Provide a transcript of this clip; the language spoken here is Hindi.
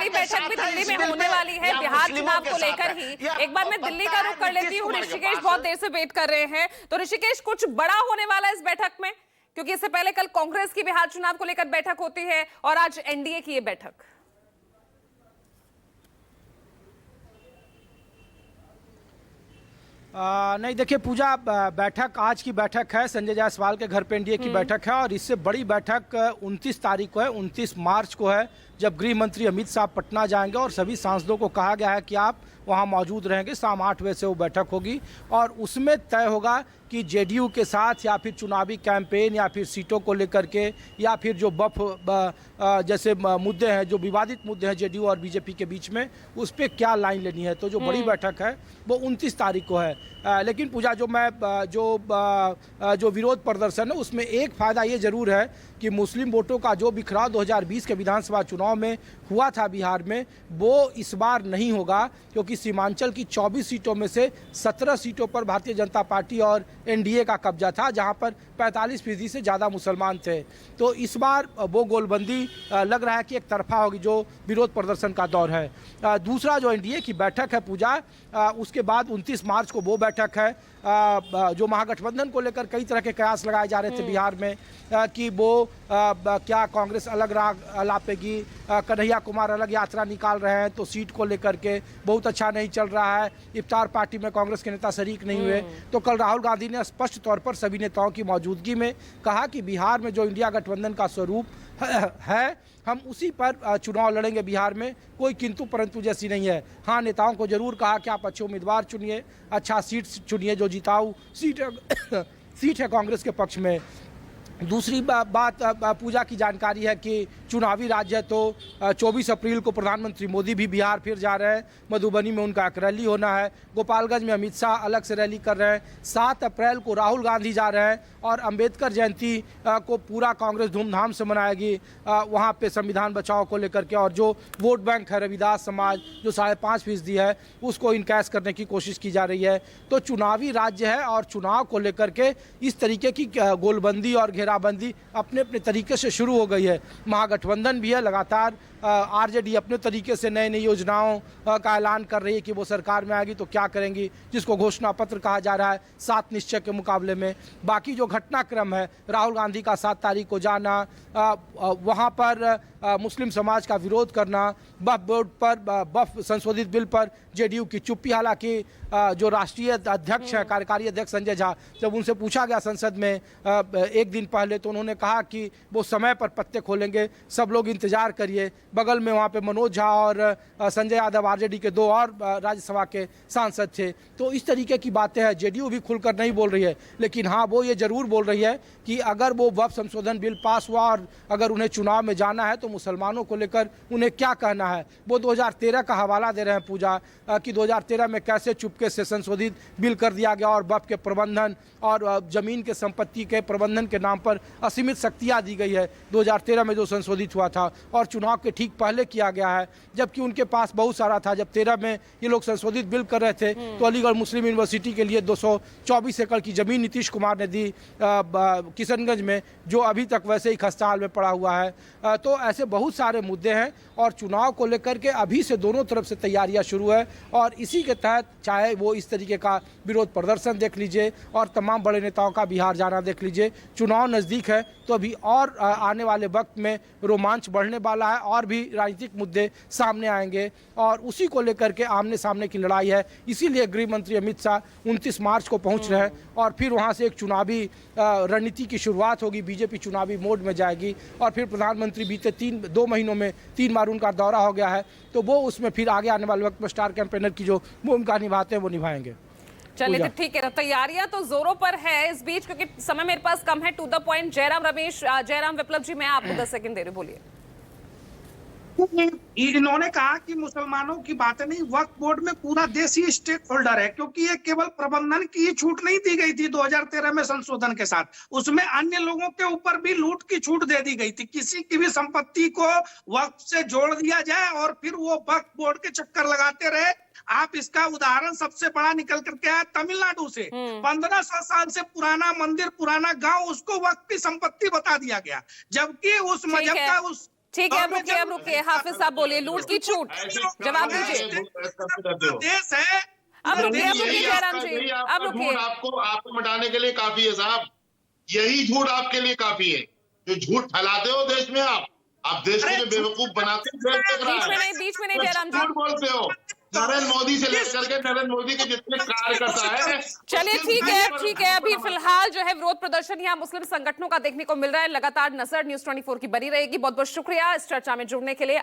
बड़ी बैठक भी दिल्ली में होने वाली है बिहार चुनाव को लेकर ही। एक बार मैं दिल्ली का रुख कर लेती हूँ, ऋषिकेश बहुत देर से वेट कर रहे हैं। तो ऋषिकेश, कुछ बड़ा होने वाला है इस बैठक में? क्योंकि इससे पहले कल कांग्रेस की बिहार चुनाव को लेकर बैठक होती है और आज एनडीए की ये बैठक। नहीं, देखिए पूजा, बैठक आज की बैठक है, संजय जायसवाल के घर पे एनडीए की बैठक है और इससे बड़ी बैठक 29 तारीख को है, 29 मार्च को है, जब गृह मंत्री अमित शाह पटना जाएंगे और सभी सांसदों को कहा गया है कि आप वहां मौजूद रहेंगे। शाम 8 बजे से वो बैठक होगी और उसमें तय होगा कि जेडीयू के साथ या फिर चुनावी कैंपेन या फिर सीटों को लेकर के या फिर जो जैसे मुद्दे हैं, जो विवादित मुद्दे हैं जेडीयू और बीजेपी के बीच में, उस पर क्या लाइन लेनी है। तो जो बड़ी बैठक है वो 29 तारीख को है। लेकिन पूजा, जो विरोध प्रदर्शन है उसमें एक फ़ायदा ये जरूर है कि मुस्लिम वोटों का जो बिखराव 2020 के विधानसभा चुनाव में हुआ था बिहार में, वो इस बार नहीं होगा, क्योंकि सीमांचल की 24 सीटों में से 17 सीटों पर भारतीय जनता पार्टी और एनडीए का कब्जा था, जहां पर 45% से ज़्यादा मुसलमान थे। तो इस बार वो गोलबंदी लग रहा है कि एक तरफा होगी, जो विरोध प्रदर्शन का दौर है। दूसरा जो एनडीए की बैठक है पूजा, उसके बाद 29 मार्च को वो बैठक है जो महागठबंधन को लेकर कई तरह के कयास लगाए जा रहे थे बिहार में कि वो क्या कांग्रेस अलग राह लापेगी, कन्हैया कुमार अलग यात्रा निकाल रहे हैं तो सीट को लेकर के बहुत अच्छा नहीं चल रहा है, इफ्तार पार्टी में कांग्रेस के नेता शरीक नहीं हुए। तो कल राहुल गांधी ने स्पष्ट तौर पर सभी नेताओं की मौजूदगी में कहा कि बिहार में जो इंडिया गठबंधन का स्वरूप है, हम उसी पर चुनाव लड़ेंगे। बिहार में कोई किंतु परंतु जैसी नहीं है। हाँ, नेताओं को जरूर कहा कि आप अच्छे उम्मीदवार चुनिए, अच्छा सीट चुनिए, जो जिताऊ सीट है कांग्रेस के पक्ष में। दूसरी बात पूजा की जानकारी है कि चुनावी राज्य है, तो 24 अप्रैल को प्रधानमंत्री मोदी भी बिहार फिर जा रहे हैं। मधुबनी में उनका एक रैली होना है, गोपालगंज में अमित शाह अलग से रैली कर रहे हैं, 7 अप्रैल को राहुल गांधी जा रहे हैं और अंबेडकर जयंती को पूरा कांग्रेस धूमधाम से मनाएगी वहाँ पे संविधान बचाओ को लेकर के। और जो वोट बैंक है रविदास समाज, जो 5.5% है, उसको इनकैश करने की कोशिश की जा रही है। तो चुनावी राज्य है और चुनाव को लेकर के इस तरीके की गोलबंदी और घेराबंदी अपने अपने तरीके से शुरू हो गई है। महागठबंधन भी है, लगातार आरजेडी अपने तरीके से नई नई योजनाओं का ऐलान कर रही है कि वो सरकार में आएगी तो क्या करेंगी, जिसको घोषणा पत्र कहा जा रहा है 7 निश्चय के मुकाबले में। बाकी जो घटनाक्रम है, राहुल गांधी का 7 तारीख को जाना, वहाँ पर मुस्लिम समाज का विरोध करना, वक्फ संशोधित बिल पर जेडीयू की चुप्पी। हालांकि जो राष्ट्रीय अध्यक्ष है, कार्यकारी अध्यक्ष संजय झा, जब उनसे पूछा गया संसद में एक दिन पहले, तो उन्होंने कहा कि वो समय पर पत्ते खोलेंगे, सब लोग इंतजार करिए। बगल में वहाँ पे मनोज झा और संजय यादव आरजेडी के 2 और राज्यसभा के सांसद थे। तो इस तरीके की बातें हैं। जेडीयू भी खुलकर नहीं बोल रही है, लेकिन हाँ, वो ये जरूर बोल रही है कि अगर वो वक्फ संशोधन बिल पास हुआ और अगर उन्हें चुनाव में जाना है तो मुसलमानों को लेकर उन्हें क्या कहना है। वो 2013 का हवाला दे रहे हैं पूजा कि 2013 में कैसे चुपके से संशोधित बिल कर दिया गया और वक्फ के प्रबंधन और जमीन के संपत्ति के प्रबंधन के नाम पर असीमित शक्तियाँ दी गई है 2013 में जो संशोधित हुआ था, और चुनाव के ठीक पहले किया गया है, जबकि उनके पास बहुत सारा था। जब 13 में ये लोग संशोधित बिल कर रहे थे तो अलीगढ़ मुस्लिम यूनिवर्सिटी के लिए 224 एकड़ की जमीन नीतीश कुमार ने दी किशनगंज में, जो अभी तक वैसे ही खस्ताहाल में पड़ा हुआ है। तो ऐसे बहुत सारे मुद्दे हैं और चुनाव को लेकर के अभी से दोनों तरफ से तैयारियां शुरू है और इसी के तहत चाहे वो इस तरीके का विरोध प्रदर्शन देख लीजिए और तमाम बड़े नेताओं का बिहार जाना देख लीजिए। चुनाव नज़दीक है तो अभी और आने वाले वक्त में रोमांच बढ़ने वाला है और भी राजनीतिक मुद्दे सामने आएंगे और उसी को लेकर के आमने सामने की लड़ाई है। इसीलिए गृह मंत्री अमित शाह 29 मार्च को पहुंच रहे हैं और फिर वहां से एक चुनावी रणनीति की शुरुआत होगी। बीजेपी चुनावी मोड में जाएगी और फिर प्रधानमंत्री बीते 2 महीनों में 3 बार उनका दौरा हो गया है, तो वो उसमें फिर आगे आने वाले वक्त में स्टार कैंपेनर की जो भूमिका निभाते हैं वो निभाएंगे। चलिए, तो ठीक है, तैयारियां तो जोरों पर है। इस बीच क्योंकि समय मेरे पास कम है, to the point, Jairam Ramesh, Jairam Viplav ji, मैं आपको 10 सेकंड दे रही हूं, बोलिए। इन्होंने कहा कि मुसलमानों की बात नहीं, वक्फ बोर्ड में पूरा देश ही स्टेक होल्डर है, क्योंकि ये केवल प्रबंधन की ही छूट नहीं दी गई थी 2013 में संशोधन के साथ, उसमें अन्य लोगों के ऊपर भी लूट की छूट दे दी गई थी। किसी की भी संपत्ति को वक्फ से जोड़ दिया जाए और फिर वो वक्फ बोर्ड के चक्कर लगाते रहे। आप इसका उदाहरण सबसे बड़ा निकल करके आया तमिलनाडु से। 1500 साल से पुराना मंदिर, पुराना गांव, उसको वक्फ की संपत्ति बता दिया गया, जबकि उस मजहब का ठीक है, अब रुकिए हाफिज साहब बोलिए, लूट की छूट, जवाब दीजिए। देश है। अब रुकिए जयराम जी, यही अब आपका रुकिए। झूठ आपको मिटाने के लिए काफी है साहब, यही झूठ आपके लिए काफी है। जो झूठ फैलाते हो देश में आप देश को जो बेवकूफ बनाते हो, बीच में नहीं जयराम जी। झूठ बोलते हो। नरेंद्र मोदी से लेकर के नरेंद्र मोदी के जितने कार्यकर्ता है। चलिए ठीक है, अभी फिलहाल जो है विरोध प्रदर्शन यहाँ मुस्लिम संगठनों का देखने को मिल रहा है। लगातार नजर न्यूज़ 24 की बनी रहेगी। बहुत बहुत शुक्रिया इस चर्चा में जुड़ने के लिए।